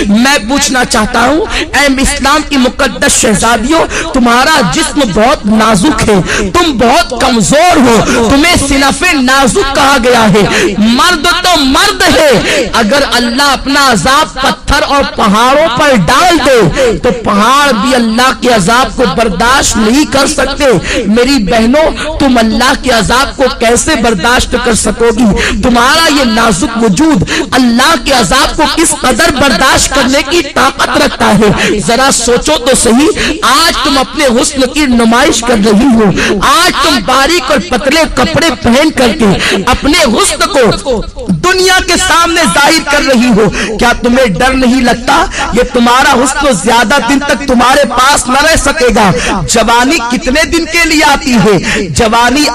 میں پوچھنا چاہتا ہوں اے اسلام کی مقدس شہزادیوں، تمہارا جسم بہت نازک ہے، تم بہت کمزور ہو، تمہیں صنف نازک کہا گیا ہے، مرد تو مرد ہے، اگر اللہ اپنا عذاب پتھر اور پہاڑوں پر ڈال دے تو پہاڑ بھی اللہ کے عذاب کو برداشت نہیں کر سکتے۔ میری بہنوں، تم اللہ کے عذاب کو کیسے برداشت کر سکو گی؟ تمہارا یہ نازک وجود اللہ کے عذاب کو کس قدر برداشت کرنے کی طاقت رکھتا ہے؟ ذرا سوچو تو صحیح، آج تم اپنے حسن کی نمائش کر رہی ہو، آج تم باریک اور پتلے کپڑے پہن کر کے اپنے حسن کو دنیا کے سامنے ظاہر کر رہی ہو، کیا تمہیں ڈر نہیں لگتا یہ تمہارا حسن زیادہ دن تک تمہارے پاس نہ رہ سکے گا؟ جوانی کتنے دن کے لیے آتی ہے؟ جوانی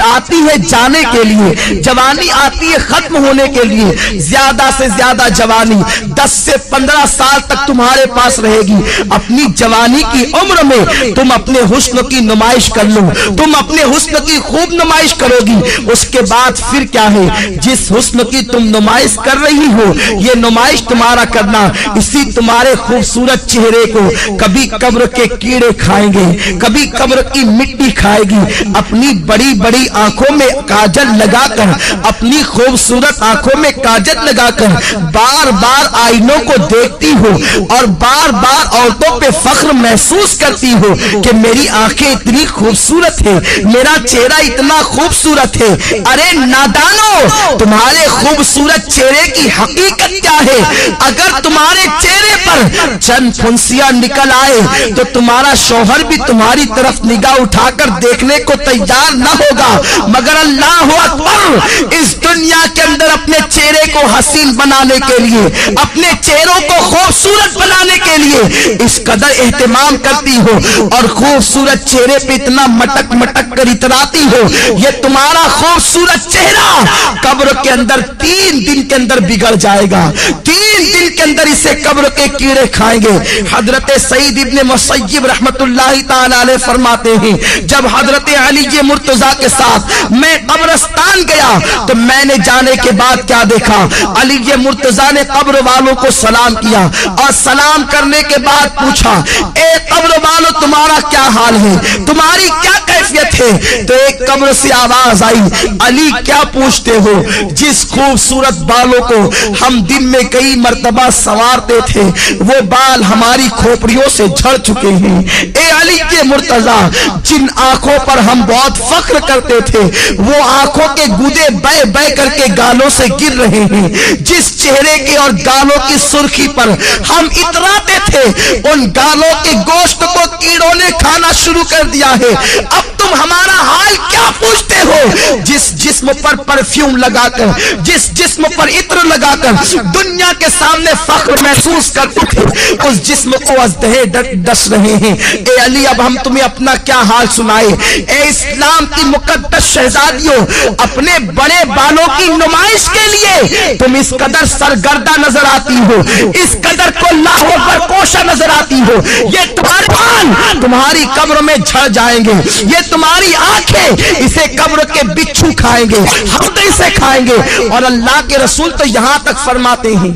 آتی ہے جانے کے لیے، جوانی آتی ہے ختم ہونے کے لیے۔ زیادہ سے زیادہ جوانی 10 سے 15 سال تک تمہارے پاس رہے گی۔ اپنی جوانی کی عمر میں تم اپنے حسن کی نمائش کر لو، تم اپنے حسن کی خوب نمائش کرو گی، اس کے بعد پھر کیا ہے؟ جس حسن کی تم نمائش کر رہی ہو، یہ نمائش تمہارا کرنا اسی تمہارے خوبصورت چہرے کو کبھی قبر کے کیڑے کھائیں گے، کبھی قبر کی مٹی کھائے گی۔ اپنی بڑی بڑی آنکھوں میں کاجل لگا کر، اپنی خوبصورت آنکھوں میں کاجل لگا کر بار بار آئینوں کو دیکھتی ہو اور بار بار عورتوں پہ فخر محسوس کرتی ہو کہ میری آنکھیں اتنی خوبصورت ہے، میرا چہرہ اتنا خوبصورت ہے۔ ارے نادانو، تمہارے خوبصورت چہرے کی حقیقت کیا ہے؟ اگر تمہارے چہرے پر چند پھنسیاں نکل آئے تو تمہارا شوہر بھی تمہاری طرف نگاہ اٹھا کر دیکھنے کو تیار نہ ہوگا، مگر اللہ اکبر، اس دنیا کے اندر اپنے چہرے کو حسین بنانے کے لیے، اپنے چہروں کو خوبصورت بنانے کے لیے اس قدر اہتمام کرتی ہو اور خوبصورت چہرے پہ اتنا مٹک مٹک کر اتراتی ہو۔ یہ تمہارا خوبصورت چہرہ قبر کے اندر 3 دن کے اندر بگڑ جائے گا، 3 دن کے اندر اسے قبر کے کیڑے کھائیں گے۔ حضرت سعید ابن مسیب رحمت اللہ تعالی علیہ فرماتے ہیں، جب حضرت علی مرتضیٰ کے ساتھ میں قبرستان گیا تو میں نے جانے کے بعد کیا دیکھا؟ علی مرتضیٰ نے قبر والوں کو سلام کیا اور سلام کرنے کے بعد پوچھا، اے قبر والوں، تمہارا کیا حال ہے؟ تمہاری کیا کیفیت ہے؟ تو ایک قبر سے آواز آئی، علی کیا پوچھتے ہو؟ جس خوبصورت بالوں کو ہم دن میں کئی مرتبہ سنوارتے تھے وہ بال ہماری کھوپڑیوں سے جھڑ چکے ہیں۔ اے علی کے مرتضیٰ، جن آنکھوں پر ہم بہت فخر کرتے تھے وہ آنکھوں کے گودے بے بے کر کے گالوں سے گر رہے ہیں۔ جس چہرے کے اور گالوں کی سرخی پر ہم اتراتے تھے ان گالوں کے گوشت کو کیڑوں نے کھانا شروع کر دیا ہے۔ اب تم ہمارا حال کیا پوچھتے ہو؟ جس جسم پر پرفیوم لگا کر، جس جسم پر عطر لگا کر دنیا کے سامنے فخر محسوس کرتے تھے، اس جسم کو ازدہے ڈس رہے ہیں۔ اے علی، اب ہم تمہیں اپنا کیا حال سنائے؟ اے اسلام کی مقدس شہزادیوں، اپنے بڑے بالوں کی نمائش کے لیے تم اس قدر سرگردہ نظر آتی ہو، اس قدر کو لاہو پر کوشا نظر آتی ہو۔ یہ تمہارے بال تمہاری قبر میں جھڑ جائیں گے، یہ تمہاری آنکھیں اسے قبر کے بچھو کھائیں گے، ہم اسے کھائیں گے۔ اور اللہ کے رسول تو یہاں تک فرماتے ہیں،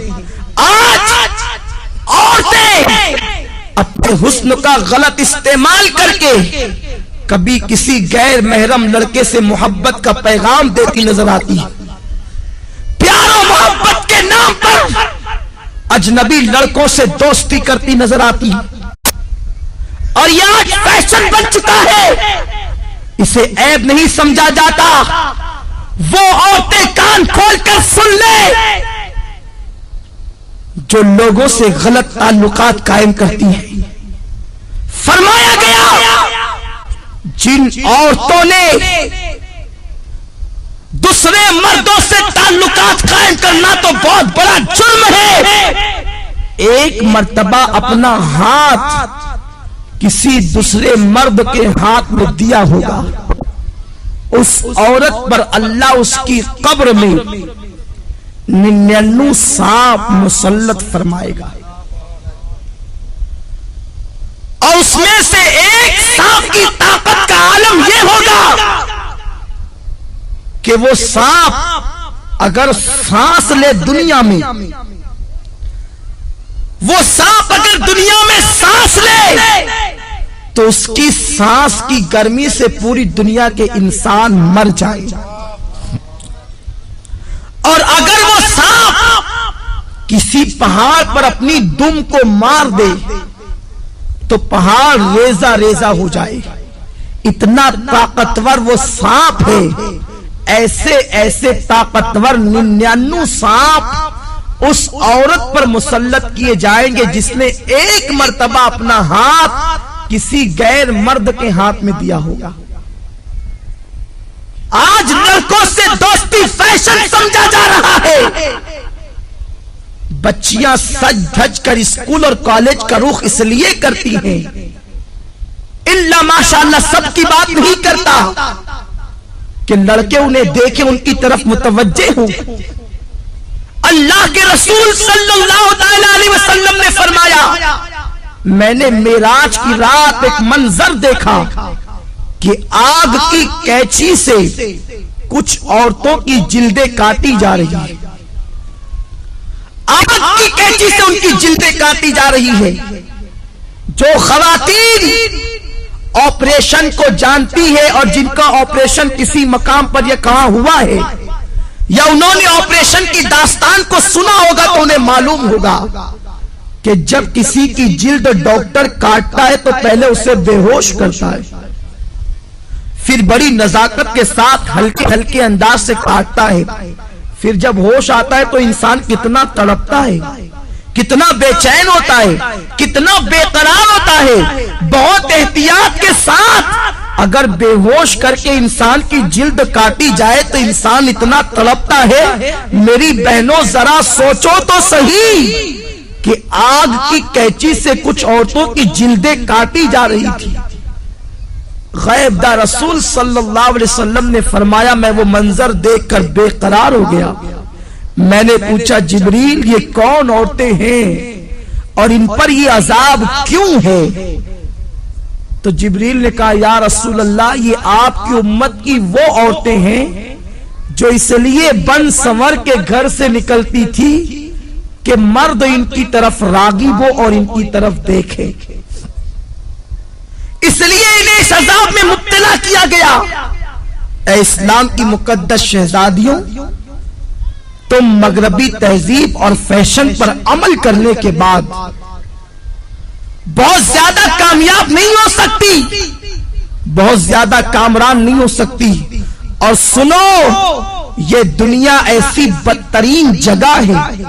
آج عورتیں اپنے حسن کا غلط استعمال کر کے کبھی کسی غیر محرم لڑکے سے محبت کا پیغام دیتی نظر آتی، پیار و محبت کے نام پر اجنبی لڑکوں سے دوستی کرتی نظر آتی، اور یہ آج فیشن بن چکا ہے، اسے عیب نہیں سمجھا جاتا۔ وہ عورتیں کان کھول کر سن لے جو لوگوں سے غلط تعلقات قائم کرتی ہیں۔ فرمایا گیا جن عورتوں نے دوسرے مردوں سے تعلقات قائم کرنا تو بہت بڑا جرم ہے، ایک مرتبہ اپنا ہاتھ کسی دوسرے مرد کے ہاتھ میں دیا ہوگا، اس عورت پر اللہ اس کی قبر میں 99 سانپ مسلط فرمائے گا، اور اس میں سے ایک سانپ کی طاقت کا عالم یہ ہوگا کہ وہ سانپ اگر سانس لے دنیا میں وہ سانپ اگر دنیا میں سانس لے تو اس کی سانس کی گرمی سے پوری دنیا کے انسان مر جائے، اور اگر وہ سانپ کسی پہاڑ پر اپنی دم کو مار دے تو پہاڑ ریزہ ریزہ ہو جائے، اتنا طاقتور وہ سانپ ہے۔ ایسے ایسے طاقتور 99 سانپ اس عورت پر مسلط کیے جائیں گے جس نے ایک مرتبہ اپنا ہاتھ کسی غیر مرد کے ہاتھ میں دیا ہوگا۔ آج لڑکوں سے دوستی فیشن سمجھا جا رہا ہے، بچیاں سج دھج کر اسکول اور کالج کا رخ اس لیے کرتی ہیں، اللہ ماشاءاللہ سب کی بات نہیں کرتا کہ لڑکے انہیں دیکھیں ان کی طرف متوجہ ہوں۔ اللہ کے رسول صلی اللہ علیہ وسلم نے فرمایا، میں نے معراج کی رات ایک منظر دیکھا کہ آگ کی کینچی سے کچھ عورتوں کی جلدیں کاٹی جا رہی ہیں، آگ کی کینچی سے ان کی جلدیں کاٹی جا رہی ہے۔ جو خواتین آپریشن کو جانتی ہے اور جن کا آپریشن کسی مقام پر یہ کہاں ہوا ہے یا انہوں نے آپریشن کی داستان کو سنا ہوگا تو انہیں معلوم ہوگا کہ جب کسی کی جلد ڈاکٹر کاٹتا ہے تو پہلے اسے بے ہوش کرتا ہے، پھر بڑی نزاکت کے ساتھ ہلکے ہلکے انداز سے کاٹتا ہے، پھر جب ہوش آتا ہے تو انسان کتنا تڑپتا ہے، کتنا بے چین ہوتا ہے، کتنا بے قرار ہوتا ہے۔ بہت احتیاط کے ساتھ اگر بے ہوش کر کے انسان کی جلد کاٹی جائے تو انسان اتنا تڑپتا ہے۔ میری بہنوں ذرا سوچو تو صحیح کہ آگ کی کینچی سے کچھ عورتوں کی جلدیں کاٹی جا رہی تھی۔ غیب دار رسول صلی اللہ علیہ وسلم نے فرمایا، میں وہ منظر دیکھ کر بے قرار ہو گیا۔ میں نے پوچھا، جبریل یہ کون عورتیں ہیں اور ان پر یہ عذاب کیوں ہے؟ تو جبریل نے کہا، یا رسول اللہ یہ آپ کی امت کی وہ عورتیں ہیں جو اس لیے بن سنور کے گھر سے نکلتی تھی کہ مرد ان کی طرف راغب ہو اور ان کی طرف دیکھے، اس لیے انہیں اس عذاب میں مبتلا کیا گیا۔ اے اسلام کی مقدس شہزادیوں، تم مغربی تہذیب اور فیشن پر عمل کرنے کے بعد بہت زیادہ کامیاب نہیں ہو سکتی، بہت زیادہ کامران نہیں ہو سکتی۔ اور سنو، یہ دنیا ایسی بدترین جگہ ہے،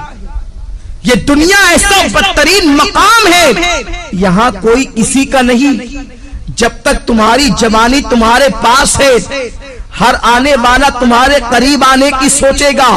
یہ دنیا ایسا بدترین مقام ہے، یہاں کوئی کسی کا نہیں۔ جب تک تمہاری جوانی تمہارے پاس ہے، ہر آنے والا تمہارے قریب آنے کی سوچے گا،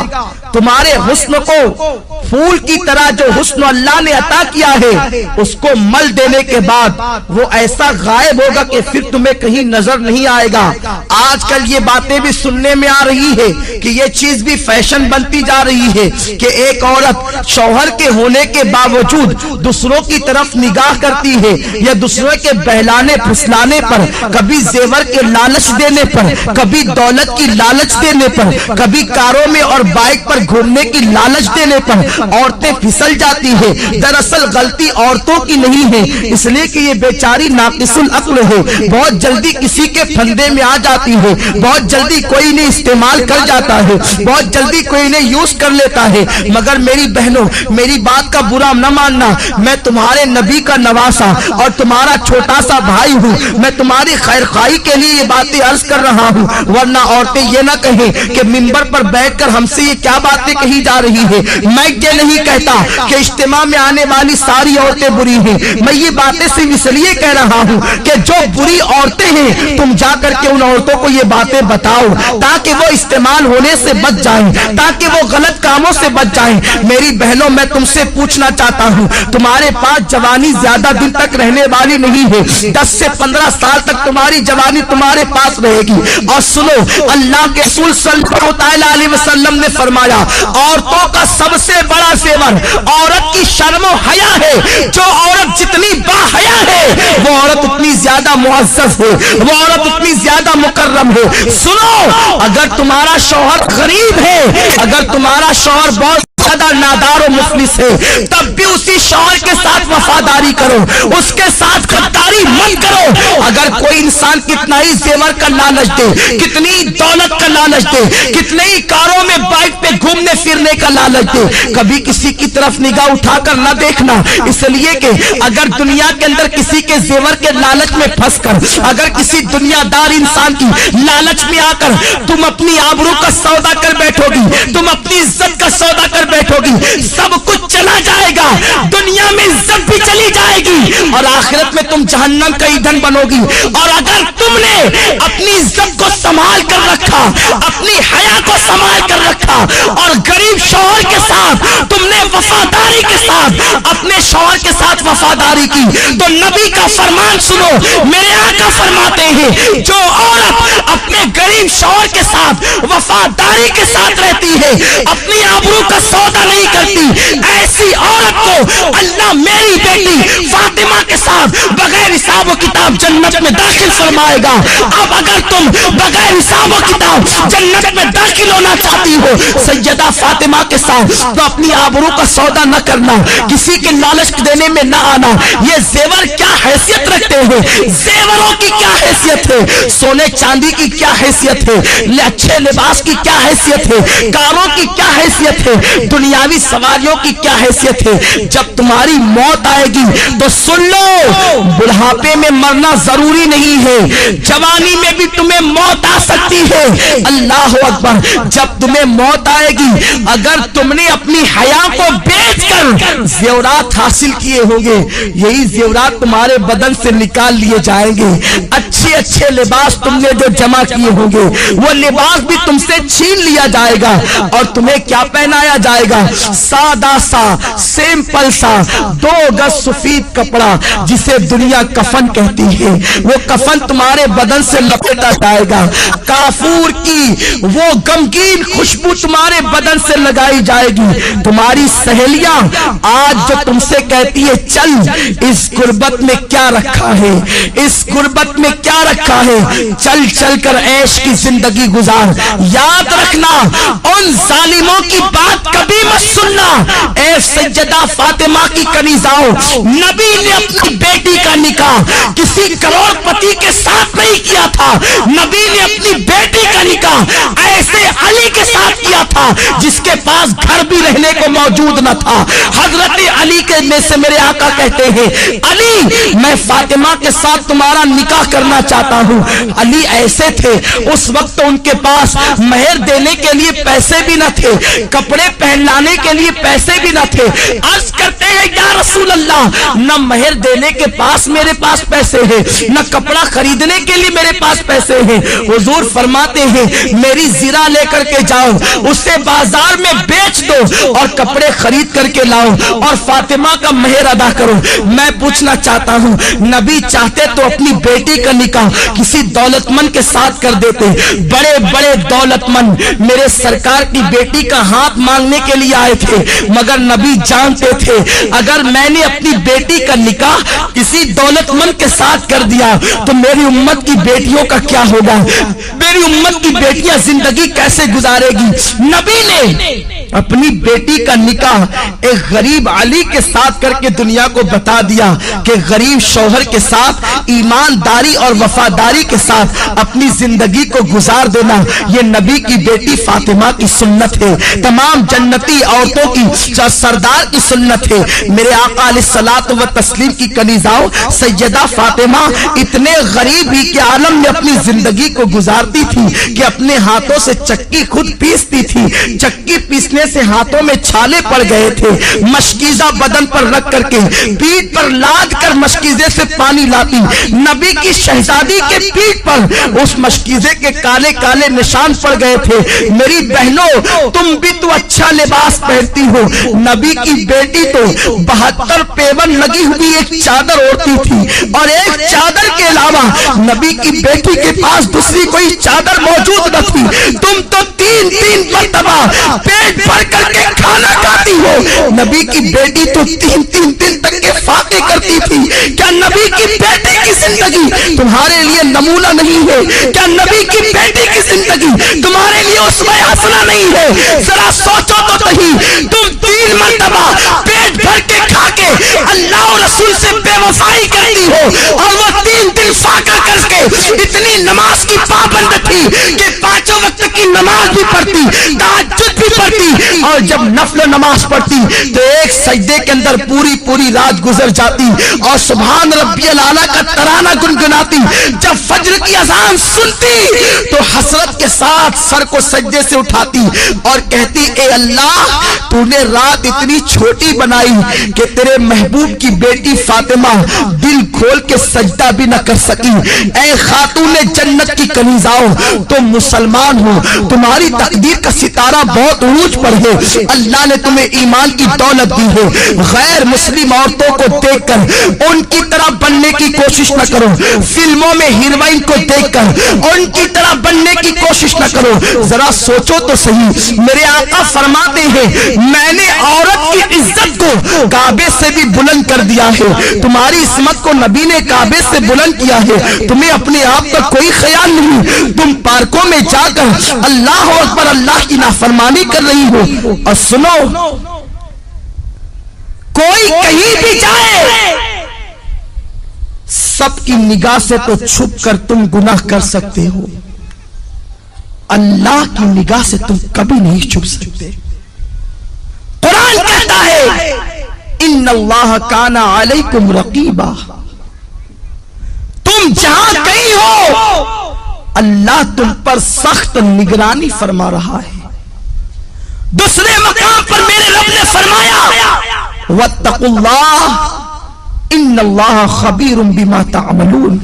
تمہارے حسن کو پھول کی طرح جو حسن اللہ نے عطا کیا ہے اس کو مل دینے کے بعد وہ ایسا غائب ہوگا کہ پھر تمہیں کہیں نظر نہیں آئے گا۔ آج کل یہ باتیں بھی سننے میں آ رہی ہے کہ یہ چیز بھی فیشن بنتی جا رہی ہے کہ ایک عورت شوہر کے ہونے کے باوجود دوسروں کی طرف نگاہ کرتی ہے، یا دوسروں کے بہلانے پھسلانے پر، کبھی زیور کے لالچ دینے پر، کبھی دولت کی لالچ دینے پر، کبھی کاروں میں اور بائک پر گھومنے کی لالچ دینے پر عورتیں پھسل جاتی ہیں۔ دراصل غلطی عورتوں کی نہیں ہے، اس لیے کہ یہ بیچاری ناقص العقل ہے، بہت جلدی کسی کے پھندے میں آ جاتی ہے، بہت جلدی کوئی نے استعمال کر جاتا ہے، بہت جلدی کوئی نے یوز کر لیتا ہے۔ مگر میری بہنوں، میری بات کا برا نہ ماننا، میں تمہارے نبی کا نواسا اور تمہارا چھوٹا سا بھائی ہوں، میں تمہاری خیر خواہی کے لیے یہ باتیں عرض کر رہا ہوں، ورنہ عورتیں یہ نہ کہیں کہ منبر پر بیٹھ کر ہم سے یہ کیا باتیں کہی جا رہی ہے۔ میں یہ نہیں کہتا کہ اجتماع میں آنے والی ساری عورتیں بری ہیں، میں یہ باتیں صرف اس لیے کہہ رہا ہوں کہ جو بری عورتیں ہیں تم جا کر کے ان عورتوں کو یہ باتیں بتاؤ تاکہ وہ استعمال ہونے سے بچ جائیں، تاکہ وہ غلط کاموں سے بچ جائیں۔ میری بہنوں، میں تم سے پوچھنا چاہتا ہوں، تمہارے پاس جوانی زیادہ دن تک رہنے والی نہیں ہے، 10 سے 15 سال تک تمہاری جوانی تمہارے پاس رہے گی۔ اور سنو، اللہ کے رسول صلی اللہ علیہ وسلم نے فرمایا، عورتوں کا سب سے بڑا زیور عورت کی شرم و حیا ہے۔ جو عورت جتنی با حیا ہے وہ عورت اتنی زیادہ معزز ہے، وہ عورت اتنی زیادہ مکرم ہے۔ سنو، اگر تمہارا شوہر غریب ہے، اگر تمہارا شوہر بہت شدہ نادار و مفلس ہے، تب بھی اسی شوہر کے ساتھ وفاداری کرو، اس کے ساتھ غداری مت کرو۔ اگر کوئی انسان کتنا ہی زیور کا لالچ دے، کتنی دولت کا لالچ دے، کتنے ہی کاروں میں بائک پہ گھومنے پھرنے کا لالچ دے، کبھی کسی کی طرف نگاہ اٹھا کر نہ دیکھنا، اس لیے کہ اگر دنیا کے اندر کسی کے زیور کے لالچ میں پھنس کر، اگر کسی دنیا دار انسان کی لالچ میں آ کر تم اپنی آبرو کا سودا کر بیٹھو گی، تم اپنی عزت کا سودا کر بیٹھو گی، سب کچھ چلا جائے گا، دنیا میں عزت بھی چلی جائے گی اور آخرت میں تم جہنم کا ایندھن بنو گی۔ اور اگر تم نے اپنی عزت کو سنبھال کر رکھا، اپنی حیا کو سنبھال کر رکھا اور غریب شوہر کے ساتھ تم نے وفاداری کے ساتھ اپنے شوہر کے ساتھ وفاداری کی، تو نبی کا فرمان سنو، میرے آقا فرماتے ہیں جو عورت اپنے غریب شوہر کے ساتھ وفاداری کے ساتھ رہتی ہے، اپنی آبرو کا سودا نہیں کرتی، ایسی عورت کو اللہ میری بیٹی فاطمہ کے ساتھ بغیر حساب و کتاب جنت میں داخل فرمائے گا۔ اب اگر تم بغیر حساب و کتاب جنت میں داخل ہونا چاہتی ہو سیدہ فاطمہ کے ساتھ، تو اپنی آبرو کا سودا نہ کرنا، کسی کے لالچ دینے میں نہ آنا۔ یہ زیور کیا حیثیت رکھتے ہیں، زیوروں کی کیا حیثیت ہے، سونے چاندی کی کیا حیثیت ہے، اچھے لباس کی کیا حیثیت ہے، کاروں کی کیا حیثیت ہے، دنیاوی سواریوں کی کیا حیثیت ہے۔ جب تمہاری موت آئے گی تو سن لو، بڑھاپے میں مرنا ضروری نہیں ہے، جوانی میں بھی تمہیں موت آ سکتی ہے۔ اللہ اکبر، جب تمہیں موت آئے گی، اگر تم نے اپنی حیا کو بیچ کر زیورات حاصل کیے ہوں گے، یہی زیورات تمہارے بدن سے نکال لیے جائیں گے، اچھے اچھے لباس تم نے جو جمع کیے ہوں گے وہ لباس بھی تم سے چھین لیا جائے گا اور تمہیں کیا پہنایا جائے گا، سادہ سا سمپل سا 2 گز سفید کپڑا جسے دنیا کفن کہتی ہے، وہ کفن تمہارے بدن سے لپیٹا جائے گا، کافور کی وہ غمگین خوشبو تمہارے بدن سے لگائی جائے گی۔ تمہاری سہیلیاں آج جو تم سے کہتی ہے چل، اس غربت میں کیا رکھا ہے، اس غربت میں کیا رکھا ہے، چل چل کر عیش کی زندگی گزار، یاد رکھنا ان ظالموں کی بات کبھی مت سننا۔ اے سیدہ فاطمہ کی کنیزاؤں، نبی نے اپنی بیٹی کا نکاح کسی کروڑ پتی کے ساتھ نہیں کیا تھا، نبی نے اپنی بیٹی کا نکاح ایسے علی کے ساتھ کیا تھا جس کے پاس گھر بھی رہنے کو موجود نہ تھا۔ حضرت علی کے میں سے میرے آقا کہتے ہیں علی میں فاطمہ کے ساتھ تمہارا نکاح کرنا چاہتا ہوں۔ علی ایسے تھے، اس وقت ان کے پاس مہر دینے کے لیے پیسے بھی نہ تھے، کپڑے پہنانے کے لیے پیسے بھی نہ تھے۔ عرض کرتے ہیں یا رسول اللہ، نہ مہر دینے کے پاس میرے پاس پیسے ہیں، نہ کپڑا خریدنے کے لیے میرے پاس پیسے ہیں۔ حضور فرماتے ہیں میری زیرہ لے کر کے جاؤ، اسے بازار میں بیچ دو اور کپڑے خرید کر کے لاؤ اور فاطمہ کا مہر ادا کرو۔ میں پوچھنا چاہتا ہوں، نبی چاہتے تو اپنی بیٹی کا نکاح کسی دولت مند کے ساتھ کر دیتے، بڑے بڑے دولت مند میرے سرکار کی بیٹی کا ہاتھ مانگنے کے لیے آئے تھے، مگر نبی جانتے تھے اگر میں نے اپنی بیٹی کا نکاح کسی دولت مند کے ساتھ کر دیا تو میری امت کی بیٹیوں کا کیا ہوگا، میری امت کی بیٹیاں زندگی کیسے گزارے گی۔ نبی نے اپنی بیٹی کا نکاح ایک غریب علی کے ساتھ کر کے دنیا کو بتا دیا کہ غریب شوہر کے ساتھ ایمانداری اور وفاداری کے ساتھ اپنی زندگی کو گزار دینا یہ نبی کی بیٹی فاطمہ کی سنت ہے، تمام جنتی عورتوں کی سردار کی سنت ہے۔ میرے آقا علیہ الصلوۃ والتسلیم کی کنیزاؤں سیدہ فاطمہ اتنے غریب ہی کے عالم میں اپنی زندگی کو گزارتی تھی کہ اپنے ہاتھوں سے چکی خود پیستی تھی، چکی پیسنے سے ہاتھوں میں چھالے پڑ گئے تھے، مشکیزہ بدن پر رکھ کر کے پیٹ پر لاد کر مشکیزے سے پانی لاتی، نبی کی شہزادی کے پیٹ پر اس مشکیزے کے کالے کالے نشان پڑ گئے تھے۔ میری بہنوں تم بھی تو اچھا لباس پہنتی ہو، نبی کی بیٹی تو 72 پیون لگی ہوئی ایک چادر اوڑھتی تھی اور ایک چادر کے علاوہ نبی کی بیٹی کے پاس دوسری کوئی چادر موجود نہ تھی۔ تم تو 3 مرتبہ پیٹ بھر کر کے کھانا کھاتی ہو. نبی کی بیٹی تو 3 دن تک کے فاقے کرتی تھی. کیا نبی کی بیٹی کی زندگی تمہارے لیے نمونہ نہیں ہے؟ کیا نبی کی بیٹی کی زندگی تمہارے لیے اسوہ حسنہ نہیں ہے؟ ذرا سوچو تو صحیح. تم 3 مرتبہ پیٹ بھر کے کھا کے اللہ اور رسول سے بے وفائی کرتی ہو، اور وہ 3 دن فاقہ کر کے اتنی نماز کی پابند تھی کہ 5 وقت کی نماز بھی پڑھتی، تہجد بھی پڑھتی، اور جب نفل نماز پڑھتی تو ایک سجدے کے اندر پوری رات گزر جاتی اور سبحان ربی الاعلیٰ کا ترانہ گنگناتی. جب فجر کی اذان سنتی تو حسرت کے ساتھ سر کو سجدے سے اٹھاتی اور کہتی اے اللہ تو نے رات اتنی چھوٹی بنائی کہ تیرے محبوب کی بیٹی فاطمہ دل کھول کے سجدہ بھی نہ کر سکی. اے خاتون جنت کی کنیزاؤ تم مسلمان ہو، تمہاری تقدیر کا ستارہ بہت عروج پر ہے. اللہ نے تمہیں ایمان کی دولت دی ہے. غیر مسلم عورتوں کو دیکھ کر ان کی طرح بننے کی کوشش نہ کرو. فلموں میں ہیروئن کو دیکھ کر ان کی طرح بننے کی کوشش نہ کرو. ذرا سوچو تو صحیح. میرے آقا فرماتے ہیں میں نے عورت کی عزت کو کعبے سے بھی بلند کر دیا ہے. تمہاری عصمت کو نبی نے کعبے سے بلند کیا ہے. تمہیں اپنے آپ کا کوئی خیال نہیں. تم پارکوں میں جا کر اللہ اکبر اللہ کی نافرمانی کر رہی ہو. اور سنو، کوئی کہیں بھی جائے سب کی نگاہ سے تو چھپ کر تم گناہ کر سکتے ہو، اللہ کی نگاہ سے تم کبھی نہیں چھپ سکتے. قرآن کہتا ہے ان اللہ کان علیکم رقیبا. تم جہاں کہیں ہو اللہ تم پر سخت نگرانی فرما رہا ہے. دوسرے مقام پر میرے رب نے فرمایا واتقوا اللہ ان اللہ خبیر بما تعملون.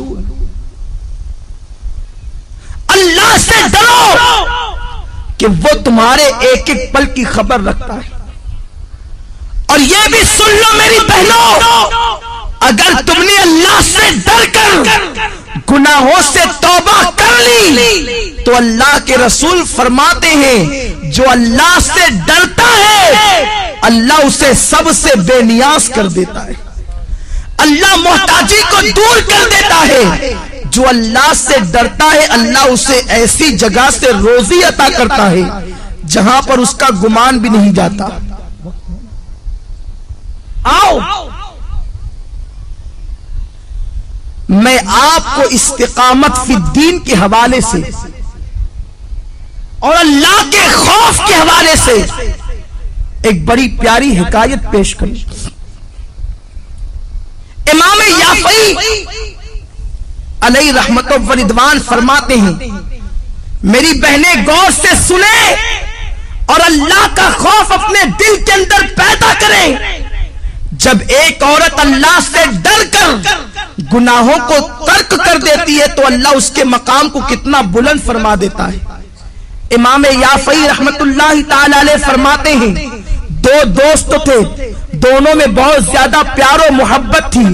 اللہ سے ڈرو کہ وہ تمہارے ایک ایک پل کی خبر رکھتا ہے. اور یہ بھی سن لو میری بہنوں، اگر تم نے اللہ سے ڈر کر گناہوں سے توبہ کر لی تو اللہ کے رسول فرماتے ہیں جو اللہ سے ڈرتا ہے اللہ اسے سب سے بے نیاز کر دیتا ہے. اللہ محتاجی کو دور کر دیتا ہے. جو اللہ سے ڈرتا ہے اللہ اسے ایسی جگہ سے روزی عطا کرتا ہے جہاں پر اس کا گمان بھی نہیں جاتا. آؤ میں آپ کو استقامت فی الدین کے حوالے سے اور اللہ کے خوف کے حوالے سے ایک بڑی پیاری حکایت پیش کروں. امام یافعی علیہ رحمت و رضوان فرماتے ہیں میری بہنیں غور سے سنیں اور اللہ کا خوف اپنے دل کے اندر پیدا کریں. جب ایک عورت اللہ سے ڈر کر گناہوں کو ترک کر دیتی ہے تو اللہ اس کے مقام کو کتنا بلند فرما دیتا ہے. امام یافعی رحمت اللہ تعالی علیہ فرماتے ہیں 2 دوست تھے، دونوں میں بہت زیادہ پیار و محبت تھی،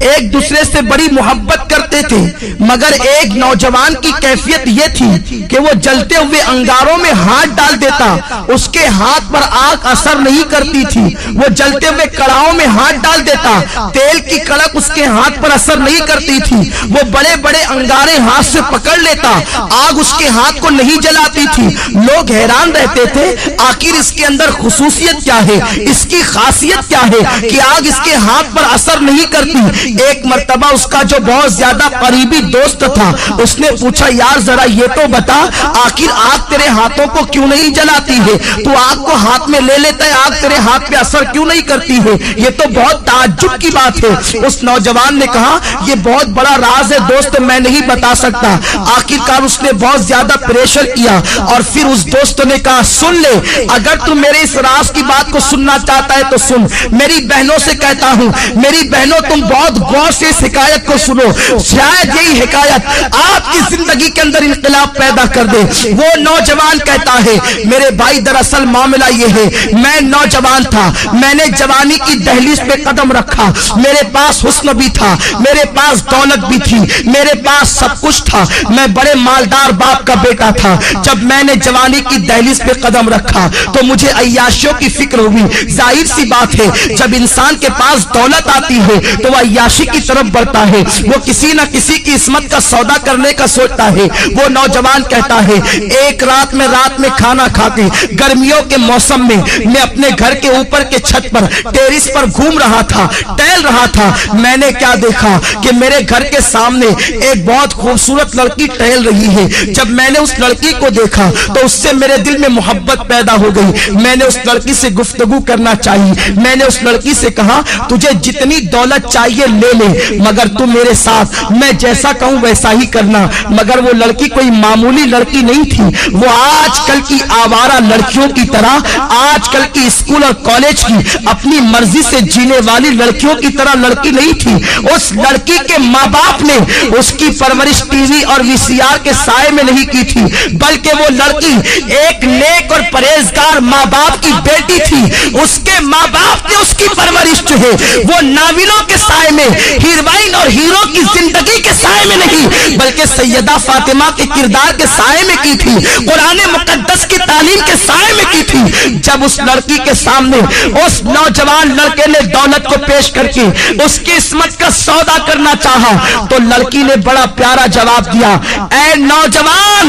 ایک دوسرے سے بڑی محبت کرتے تھے، مگر ایک نوجوان کی کیفیت یہ تھی کہ وہ جلتے ہوئے انگاروں میں ہاتھ ڈال دیتا، اس کے ہاتھ پر آگ اثر نہیں کرتی تھی. وہ جلتے ہوئے کڑاہوں میں ہاتھ ڈال دیتا، تیل کی کڑک اس کے ہاتھ پر اثر نہیں کرتی تھی. وہ بڑے بڑے انگارے ہاتھ سے پکڑ لیتا، آگ اس کے ہاتھ کو نہیں جلاتی تھی. لوگ حیران رہتے تھے آخر اس کے اندر خصوصیت کیا ہے، اس کی خاصیت کیا ہے کہ آگ اس کے ہاتھ پر اثر نہیں کرتی. ایک مرتبہ اس کا جو بہت زیادہ قریبی دوست تھا اس نے پوچھا یار ذرا یہ تو بتا آخر آگ تیرے ہاتھوں کو کیوں نہیں جلاتی ہے، تو آگ کو ہاتھ میں لے لیتا ہے آگ تیرے ہاتھ پہ اثر کیوں نہیں کرتی ہے، یہ تو بہت تعجب کی بات ہے. اس نوجوان نے کہا یہ بہت بڑا راز ہے دوست میں نہیں بتا سکتا. آخرکار اس نے بہت زیادہ پریشر کیا اور پھر اس دوست نے کہا سن لے اگر تم میرے اس راز کی بات کو سننا چاہتا ہے تو سن. میری بہنوں سے کہتا ہوں میری بہنوں تم بہت غور سے اس حکایت کو سنو، شاید یہی حکایت آپ کی زندگی کے اندر انقلاب پیدا کر دے۔ وہ نوجوان کہتا ہے میرے بھائی دراصل معاملہ یہ ہے، میں نوجوان تھا، میں نے جوانی کی دہلیز پہ قدم رکھا، میرے پاس حسن بھی تھا، میرے پاس دولت بھی تھی، میرے پاس سب کچھ تھا، میں بڑے مالدار باپ کا بیٹا تھا۔ جب میں نے جوانی کی دہلیز پہ قدم رکھا تو مجھے عیاشیوں کی فکر ہوئی۔ ظاہر سی بات ہے جب انسان کے پاس دولت آتی ہے تو وہ عیاشی کی طرف بڑھتا ہے، وہ کسی نہ کسی کی عصمت کا سودا کرنے کا سوچتا ہے۔ وہ نوجوان کہتا ہے ایک رات میں کھانا کھا کے گرمیوں کے موسم میں اپنے گھر کے اوپر کے چھت پر ٹیرس پر گھوم رہا تھا، ٹہل رہا تھا، میں نے کیا دیکھا کہ میرے گھر کے سامنے ایک بہت خوبصورت لڑکی ٹہل رہی ہے۔ جب میں نے اس لڑکی کو دیکھا تو اس سے میرے دل میں محبت پیدا ہو گئی، میں نے اس لڑکی سے گفتگو کرنا چاہیے۔ میں نے اس لڑکی سے کہا تجھے جتنی دولت چاہیے لے لے، مگر تو میرے ساتھ میں جیسا کہوں ویسا ہی کرنا۔ مگر وہ لڑکی کوئی معمولی لڑکی نہیں تھی، وہ آج کل کی آوارہ لڑکیوں کی طرح، آج کل کی اسکول اور کالج کی اپنی مرضی سے جینے والی لڑکیوں کی طرح لڑکی نہیں تھی۔ اس لڑکی کے ماں باپ نے اس کی پرورش ٹی وی اور وی سی آر کے سائے میں نہیں کی تھی، بلکہ وہ لڑکی ایک نیک اور پرہیزگار ماں باپ کی بیٹی تھی۔ اس کے ماں باپ نے اس کی پرورش جو ہے وہ ناولوں کے سائے میں، ہیروئن اور ہیرو کی زندگی کے سائے میں نہیں بلکہ سیدہ فاطمہ کے کردار کے سائے میں کی تھی، قرآن مقدس کی تعلیم کے سائے میں کی تھی۔ جب اس لڑکی کے سامنے اس نوجوان لڑکے نے دولت کو پیش کر کے اس کی عصمت کا سودا کرنا چاہا تو لڑکی نے بڑا پیارا جواب دیا، اے نوجوان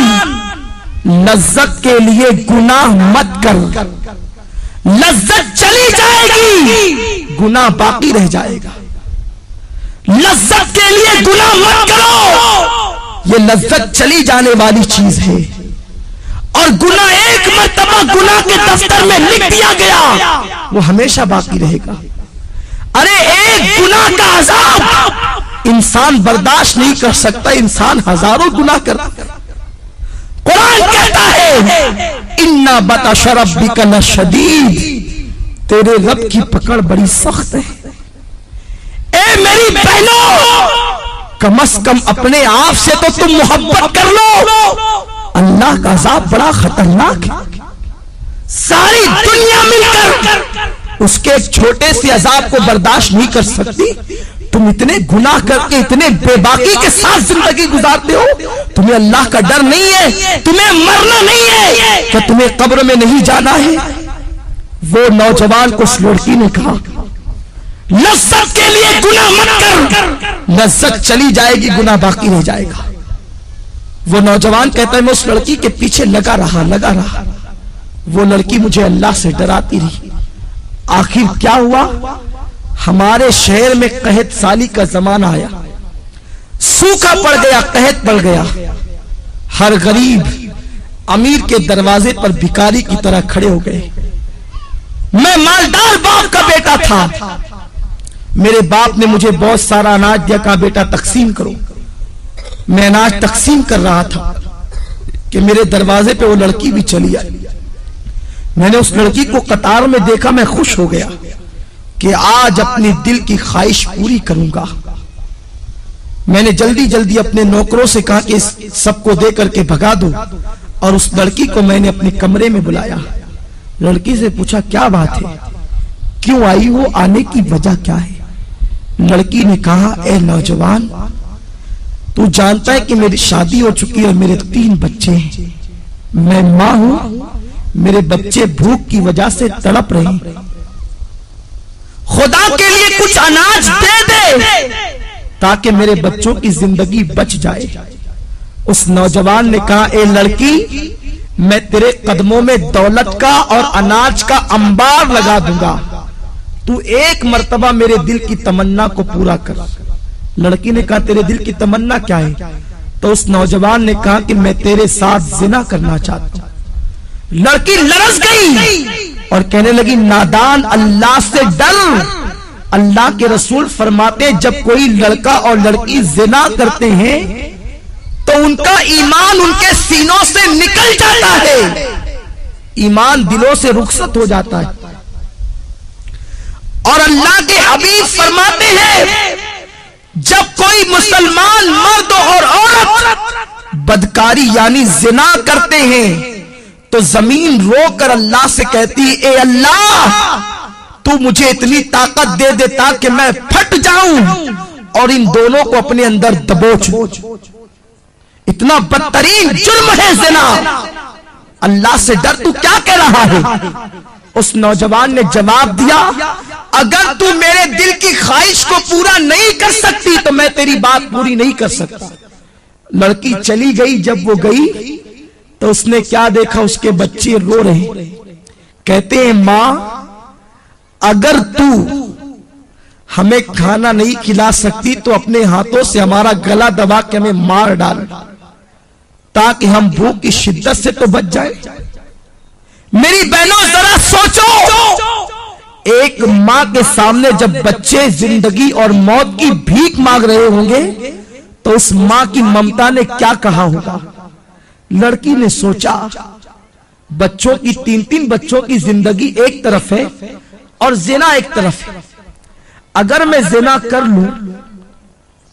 لذت کے لیے گناہ مت کر، لذت چلی جائے گی گناہ باقی رہ جائے گا۔ لذت کے لیے گناہ مت کرو، یہ لذت چلی جانے والی چیز ہے، اور گناہ ایک مرتبہ گناہ کے دفتر میں لکھ دیا گیا وہ ہمیشہ باقی رہے گا۔ ارے ایک گناہ کا عذاب انسان برداشت نہیں کر سکتا، انسان ہزاروں گناہ کرتا۔ قرآن کہتا ہے اِنَّا بَطْشَ رَبِّكَ لَشَدِيدٌ، تیرے رب کی پکڑ بڑی سخت ہے۔ اے میری بہنوں کم از کم اپنے آپ سے تو تم محبت کر لو، اللہ کا عذاب بڑا خطرناک ہے۔ ساری دنیا مل کر اس کے ایک چھوٹے سے عذاب کو برداشت نہیں کر سکتی، تم اتنے گناہ کر کے اتنے بے باکی کے ساتھ زندگی گزارتے ہو، تمہیں اللہ کا ڈر نہیں ہے، تمہیں مرنا نہیں ہے، کہ تمہیں قبر میں نہیں جانا ہے۔ وہ نوجوان کو اس لڑکی نے کہا لذت کے لیے گناہ مت کر، لذت چلی جائے گی گناہ باقی رہ جائے گا۔ وہ نوجوان کہتا ہے میں اس لڑکی کے پیچھے لگا رہا، وہ لڑکی مجھے اللہ سے ڈراتی رہی۔ آخر کیا ہوا، ہمارے شہر میں قحط سالی کا زمانہ آیا، سوکھا پڑ گیا، قحط پڑ گیا، ہر غریب امیر کے دروازے پر بھکاری کی طرح کھڑے ہو گئے۔ میں مالدار باپ کا بیٹا تھا، میرے باپ نے مجھے بہت سارا اناج دیا، کہا بیٹا تقسیم کرو۔ میں اناج تقسیم کر رہا تھا کہ میرے دروازے پہ وہ لڑکی بھی چلی آئی۔ میں نے اس لڑکی کو قطار میں دیکھا، میں خوش ہو گیا کہ آج اپنی دل کی خواہش پوری کروں گا۔ میں نے جلدی اپنے نوکروں سے کہا کہ اس سب کو دے کر کے بھگا دو، اور اس لڑکی کو میں نے اپنے کمرے میں بلایا۔ لڑکی سے پوچھا کیا بات ہے، کیوں آئی ہو، آنے کی وجہ کیا ہے؟ لڑکی نے کہا اے نوجوان تو جانتا ہے کہ میری شادی ہو چکی ہے اور میرے 3 بچے ہیں، میں ماں ہوں، میرے بچے بھوک کی وجہ سے تڑپ رہے ہیں، خدا کے لیے کچھ اناج دے دے تاکہ میرے بچوں کی زندگی بچ جائے۔ اس نوجوان نے کہا اے لڑکی میں تیرے قدموں میں دولت کا اور اناج کا انبار لگا دوں گا، تو ایک مرتبہ میرے دل کی تمنا کو پورا کر۔ لڑکی نے کہا تیرے دل کی تمنا کیا ہے؟ تو اس نوجوان نے کہا کہ میں تیرے ساتھ زنا کرنا چاہتا ہوں۔ لڑکی لرز گئی اور کہنے لگی نادان اللہ سے ڈر، اللہ کے رسول فرماتے جب کوئی لڑکا اور لڑکی زنا کرتے ہیں تو ان کا ایمان ان کے سینوں سے نکل جاتا ہے، ایمان دلوں سے رخصت ہو جاتا ہے۔ اور اللہ کے حبیب فرماتے ہیں بدکاری یعنی زنا کرتے ہیں تو زمین رو کر اللہ سے کہتی اے اللہ تو مجھے اتنی طاقت دے دے تاکہ میں پھٹ جاؤں اور ان دونوں کو اپنے اندر دبوچ. اتنا بدترین جرم ہے زنا. اللہ سے ڈر, تو کیا کہہ رہا ہے؟ اس نوجوان نے جواب دیا اگر تو میرے دل کی خواہش کو پورا نہیں کر سکتی تو میں تیری بات پوری نہیں کر سکتا. لڑکی چلی گئی. جب وہ گئی تو اس نے کیا دیکھا, اس کے بچے رو رہے. کہتے ہیں ماں اگر تو ہمیں کھانا نہیں کھلا سکتی تو اپنے ہاتھوں سے ہمارا گلا دبا کے ہمیں مار ڈال تاکہ ہم بھوک کی شدت سے تو بچ جائیں. میری بہنوں ذرا سوچو, ایک ماں کے سامنے جب بچے زندگی اور موت کی بھیک مانگ رہے ہوں گے تو اس ماں کی ممتا نے کیا کہا ہوگا. لڑکی نے سوچا بچوں کی 3 بچوں کی زندگی ایک طرف ہے اور زنا ایک طرف ہے. اگر میں زنا کر لوں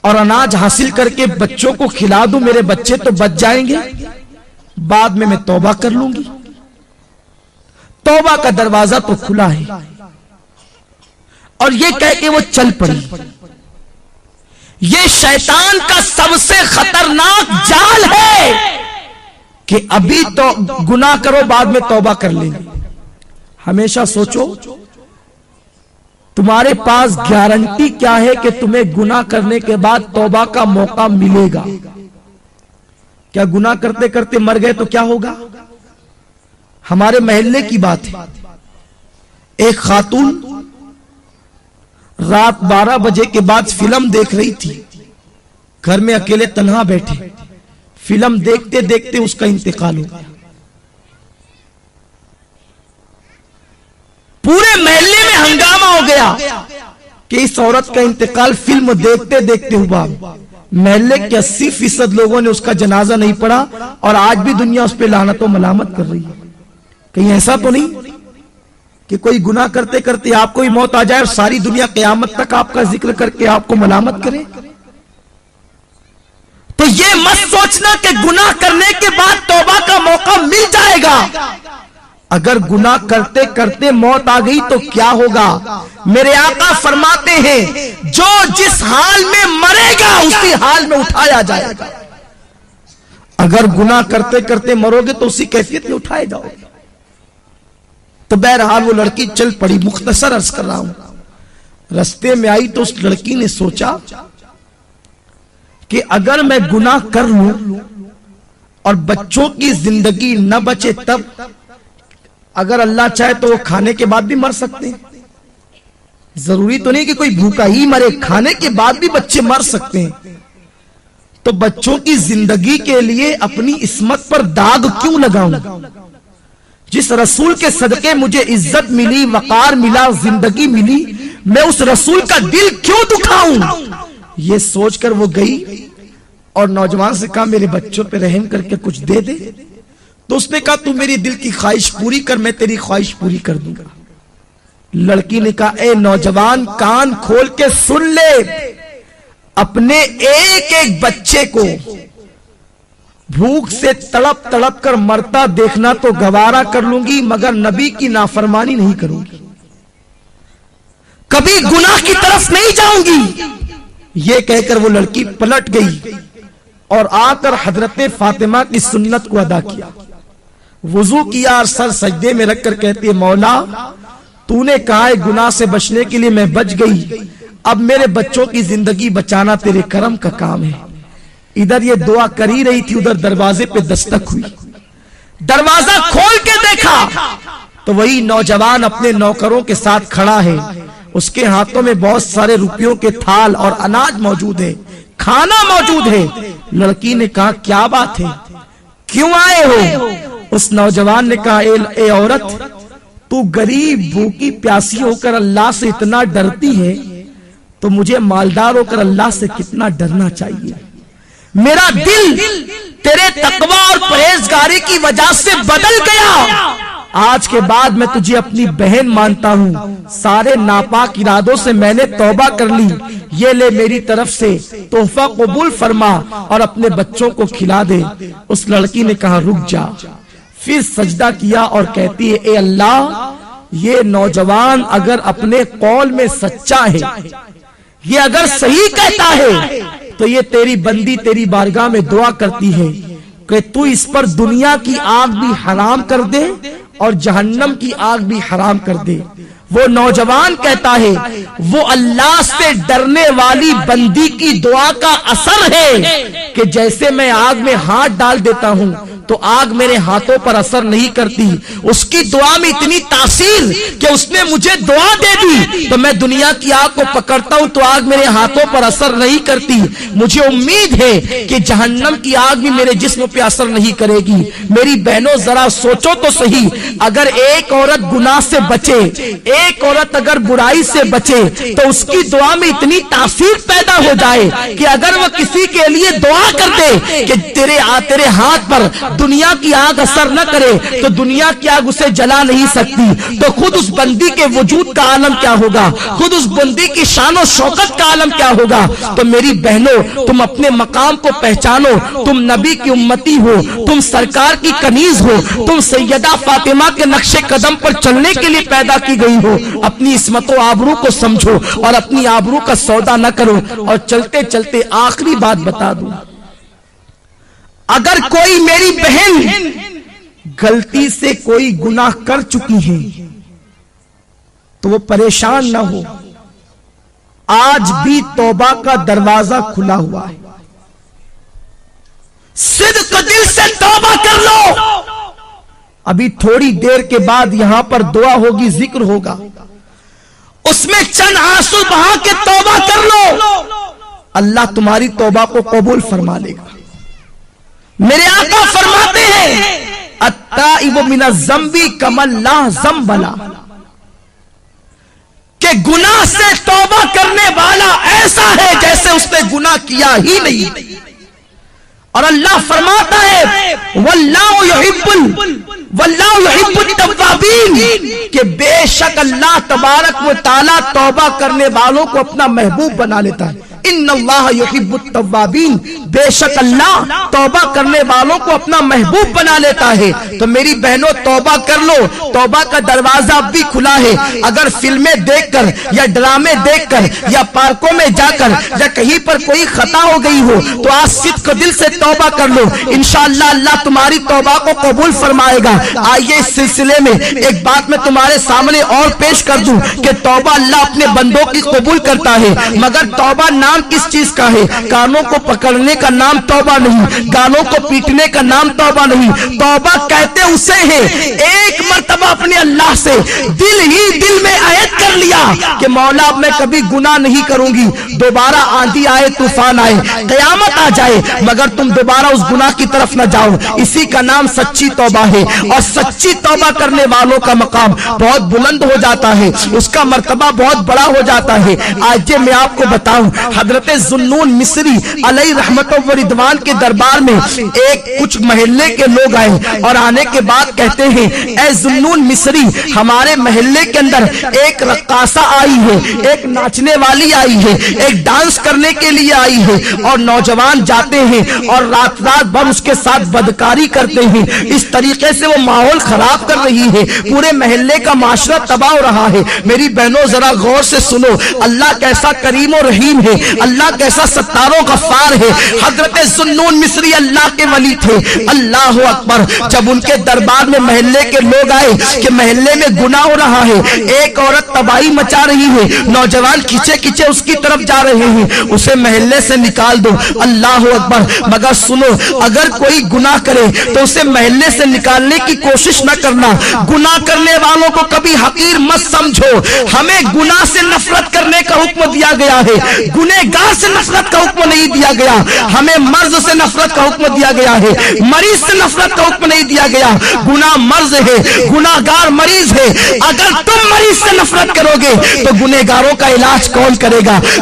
اور اناج حاصل کر کے بچوں کو کھلا دوں میرے بچے تو بچ جائیں گے, بعد میں توبہ کر لوں گی. توبہ کا دروازہ تو کھلا ہے. اور یہ کہہ کے وہ چل پڑی. یہ شیطان کا سب سے خطرناک جال ہے کہ ابھی تو گناہ کرو بعد میں توبہ کر لیں گے. ہمیشہ سوچو تمہارے پاس گارنٹی کیا ہے کہ تمہیں گناہ کرنے کے بعد توبہ کا موقع ملے گا. کیا گناہ کرتے کرتے مر گئے تو کیا ہوگا؟ ہمارے محلے کی بات ہے, ایک خاتون رات 12 بجے کے بعد فلم دیکھ رہی تھی. گھر میں اکیلے تنہا بیٹھے فلم دیکھتے دیکھتے اس کا انتقال ہو گیا. پورے محلے میں ہنگامہ ہو گیا کہ اس عورت کا انتقال فلم دیکھتے دیکھتے ہوا. محلے کے 80% لوگوں نے اس کا جنازہ نہیں پڑھا اور آج بھی دنیا اس پہ لعنت و ملامت کر رہی ہے. کہیں ایسا تو نہیں کہ کوئی گناہ کرتے کرتے آپ کو ہی موت آ جائے اور ساری دنیا قیامت تک آپ کا ذکر کر کے آپ کو ملامت کرے؟ تو یہ مت سوچنا کہ گناہ کرنے کے بعد توبہ کا موقع مل جائے گا. اگر گناہ کرتے کرتے موت آ گئی تو کیا ہوگا؟ میرے آقا فرماتے ہیں جو جس حال میں مرے گا اسی حال میں اٹھایا جائے گا. اگر گناہ کرتے کرتے مرو گے تو اسی کیفیت میں اٹھائے جاؤ گے. تو بہرحال وہ لڑکی چل پڑی. مختصر عرض کر رہا ہوں, رستے میں آئی تو اس لڑکی نے سوچا کہ اگر میں گناہ کر لوں اور بچوں کی زندگی نہ بچے تب اگر اللہ چاہے تو وہ کھانے کے بعد بھی مر سکتے ہیں. ضروری تو نہیں کہ کوئی بھوکا ہی مرے, کھانے کے بعد بھی بچے مر سکتے ہیں. تو بچوں کی زندگی کے لیے اپنی عصمت پر داغ کیوں لگاؤں؟ جس رسول کے صدقے مجھے عزت ملی, وقار ملا, زندگی ملی, میں اس رسول کا دل کیوں دکھاؤں؟ یہ سوچ کر وہ گئی اور نوجوان سے کہا میرے بچوں پہ رحم کر کے کچھ دے دے. تو اس نے کہا تو میری دل کی خواہش پوری کر, میں تیری خواہش پوری کر دوں گا. لڑکی نے کہا اے نوجوان کان کھول کے سن لے, اپنے ایک ایک بچے کو بھوک سے تڑپ تڑپ کر مرتا دیکھنا تو گوارا کر لوں گی مگر نبی کی نافرمانی نہیں کروں گی, کبھی گناہ کی طرف نہیں جاؤں گی. یہ کہہ کر وہ لڑکی پلٹ گئی اور آ کر حضرت فاطمہ کی سنت کو ادا کیا. وضو کیا اور سر سجدے میں رکھ کر کہتی ہے مولا تو نے کہا ہے گناہ سے بچنے کے لیے میں بچ گئی, اب میرے بچوں کی زندگی بچانا تیرے کرم کا کام ہے. ادھر یہ دعا کر ہی رہی تھی, ادھر دروازے پہ دستک ہوئی. دروازہ کھول کے دیکھا تو وہی نوجوان اپنے نوکروں کے ساتھ کھڑا ہے. اس کے ہاتھوں میں بہت سارے روپیوں کے تھال اور اناج موجود ہے, کھانا موجود ہے. لڑکی نے کہا کیا بات ہے, کیوں آئے ہو؟ اس نوجوان نے کہا اے عورت تو غریب بھوکی پیاسی ہو کر اللہ سے اتنا ڈرتی ہے تو مجھے مالدار ہو کر اللہ سے کتنا ڈرنا چاہیے. میرا دل تیرے تقوی اور پرہیزگاری کی وجہ سے بدل گیا. آج کے بعد میں تجھے اپنی بہن مانتا ہوں، سارے ناپاک ارادوں سے میں نے توبہ کر لی، یہ لے میری طرف سے تحفہ قبول فرما اور اپنے بچوں کو کھلا دے۔ اس لڑکی نے کہا رک جا، پھر سجدہ کیا اور کہتی ہے اے اللہ، یہ نوجوان اگر اپنے قول میں سچا ہے، یہ اگر صحیح کہتا ہے تو یہ تیری بندی تیری بارگاہ میں دعا کرتی ہے کہ تو اس پر دنیا کی آگ بھی حرام کر دے اور جہنم کی آگ بھی حرام کر دے۔ وہ نوجوان کہتا ہے وہ اللہ سے ڈرنے والی بندی کی دعا کا اثر ہے کہ جیسے میں آگ میں ہاتھ ڈال دیتا ہوں تو آگ میرے ہاتھوں پر اثر نہیں کرتی، اس کی دعا میں اتنی تاثیر کہ اس نے مجھے دعا دے دی تو میں دنیا کی آگ کو پکڑتا ہوں تو آگ میرے ہاتھوں پر اثر نہیں کرتی۔ مجھے امید ہے کہ جہنم کی آگ بھی میرے جسم پہ اثر نہیں کرے گی۔ میری بہنوں ذرا سوچو تو صحیح، اگر ایک عورت گناہ سے بچے، ایک عورت اگر برائی سے بچے تو اس کی دعا میں اتنی تاثیر پیدا ہو جائے کہ اگر وہ کسی کے لیے دعا کر دے کہ تیرے ہاتھ پر دنیا کی آگ اثر نہ کرے تو دنیا کی آگ اسے جلا نہیں سکتی، تو خود اس بندی کے وجود کا عالم کیا ہوگا، خود اس بندی کی شان و شوکت کا عالم کیا ہوگا۔ تو میری بہنوں تم اپنے مقام کو پہچانو، تم نبی کی امتی ہو، تم سرکار کی کنیز ہو، تم سیدہ فاطمہ کے نقش قدم پر چلنے کے لیے پیدا کی گئی ہو۔ اپنی عصمت و آبرو کو سمجھو اور اپنی آبرو کا سودا نہ کرو۔ اور چلتے چلتے آخری بات بتا دوں، اگر کوئی میری بہن غلطی سے کوئی گناہ کر چکی ہے تو وہ پریشان نہ ہو، آج بھی توبہ کا دروازہ کھلا ہوا ہے، صدق دل سے توبہ کر لو۔ ابھی تھوڑی دیر کے بعد یہاں پر دعا ہوگی، ذکر ہوگا، اس میں چند آنسو بہا کے توبہ کر لو، اللہ تمہاری توبہ کو قبول فرما لے گا۔ میرے آقا فرماتے ہیں التائب من الذنب کمن لا ذنب لہ، کہ گناہ سے توبہ کرنے والا ایسا ہے جیسے اس نے گناہ کیا ہی نہیں۔ اور اللہ فرماتا ہے واللہ یحب التوابین، کہ بے شک اللہ تبارک و تعالی توبہ کرنے والوں کو اپنا محبوب بنا لیتا ہے۔ ان اللہ یحب التوابین، بے شک اللہ توبہ کرنے والوں کو اپنا محبوب بنا لیتا ہے۔ تو میری بہنوں توبہ کر لو، توبہ کا دروازہ اب بھی کھلا ہے۔ اگر فلمیں دیکھ کر یا ڈرامے دیکھ کر یا پارکوں میں جا کر یا کہیں پر کوئی خطا ہو گئی ہو تو آج صدق دل سے توبہ کر لو، انشاءاللہ اللہ تمہاری توبہ کو قبول فرمائے گا۔ آئیے اس سلسلے میں ایک بات میں تمہارے سامنے اور پیش کر دوں کہ توبہ اللہ اپنے بندوں کی قبول کرتا ہے، مگر توبہ نام کس چیز کا ہے؟ کانوں کو پکڑنے کا نام توبہ نہیں، گالوں کو پیٹنے کا نام توبہ نہیں۔ توبہ کہتے اسے ہیں ایک مرتبہ اپنے اللہ سے دل ہی دل میں عہد کر لیا کہ مولا اب میں کبھی گناہ نہیں کروں گی، دوبارہ آندھی آئے طوفان آئے قیامت آ جائے مگر تم دوبارہ اس گناہ کی طرف نہ جاؤ، اسی کا نام سچی توبہ ہے۔ اور سچی توبہ کرنے والوں کا مقام بہت بلند ہو جاتا ہے، اس کا مرتبہ بہت بڑا ہو جاتا ہے۔ آج میں آپ کو بتاؤں، حضرت ذوالنون مصری علیہ رحمت و رضوان کے دربار میں ایک کچھ محلے کے لوگ آئے اور آنے کے بعد کہتے ہیں اے ذوالنون مصری، ہمارے محلے کے اندر ایک رقاصہ آئی ہے، ایک ناچنے والی آئی ہے، ایک ڈانس کرنے کے لیے آئی ہے، اور نوجوان جاتے ہیں اور رات بھر اس کے ساتھ بدکاری کرتے ہیں، اس طریقے سے وہ ماحول خراب کر رہی ہے، پورے محلے کا معاشرہ تباہ ہو رہا ہے۔ میری بہنوں ذرا غور سے سنو، اللہ کیسا کریم و رحیم ہے، اللہ کیسا ستار و غفار ہے۔ حضرت ذوالنون مصری اللہ کے ولی تھے، اللہ اکبر۔ جب ان کے دربار میں محلے کے لوگ آئے کہ محلے میں گناہ ہو رہا ہے، ایک عورت تباہی مچا رہی ہے، نوجوان کھچے کھچے اس کی طرف جا رہے ہیں، اسے محلے سے نکال دو، اللہ اکبر۔ مگر سنو، اگر کوئی گناہ کرے تو اسے محلے سے نکالنے کی کوشش نہ کرنا، گناہ کرنے والوں کو کبھی حقیر مت سمجھو، ہمیں گناہ سے نفرت کرنے کا حکم دیا گیا ہے، گنہگار سے نفرت کا حکم نہیں دیا گیا، ہمیں مرض سے نفرت کا حکم دیا گیا ہے، مریض سے نفرت کا حکم نہیں دیا گیا۔ گناہ مرض ہے، گناہگار مریض ہے، اگر تم مریض سے نفرت کرو گے تو گنہگاروں کا علاج کون کرے گا؟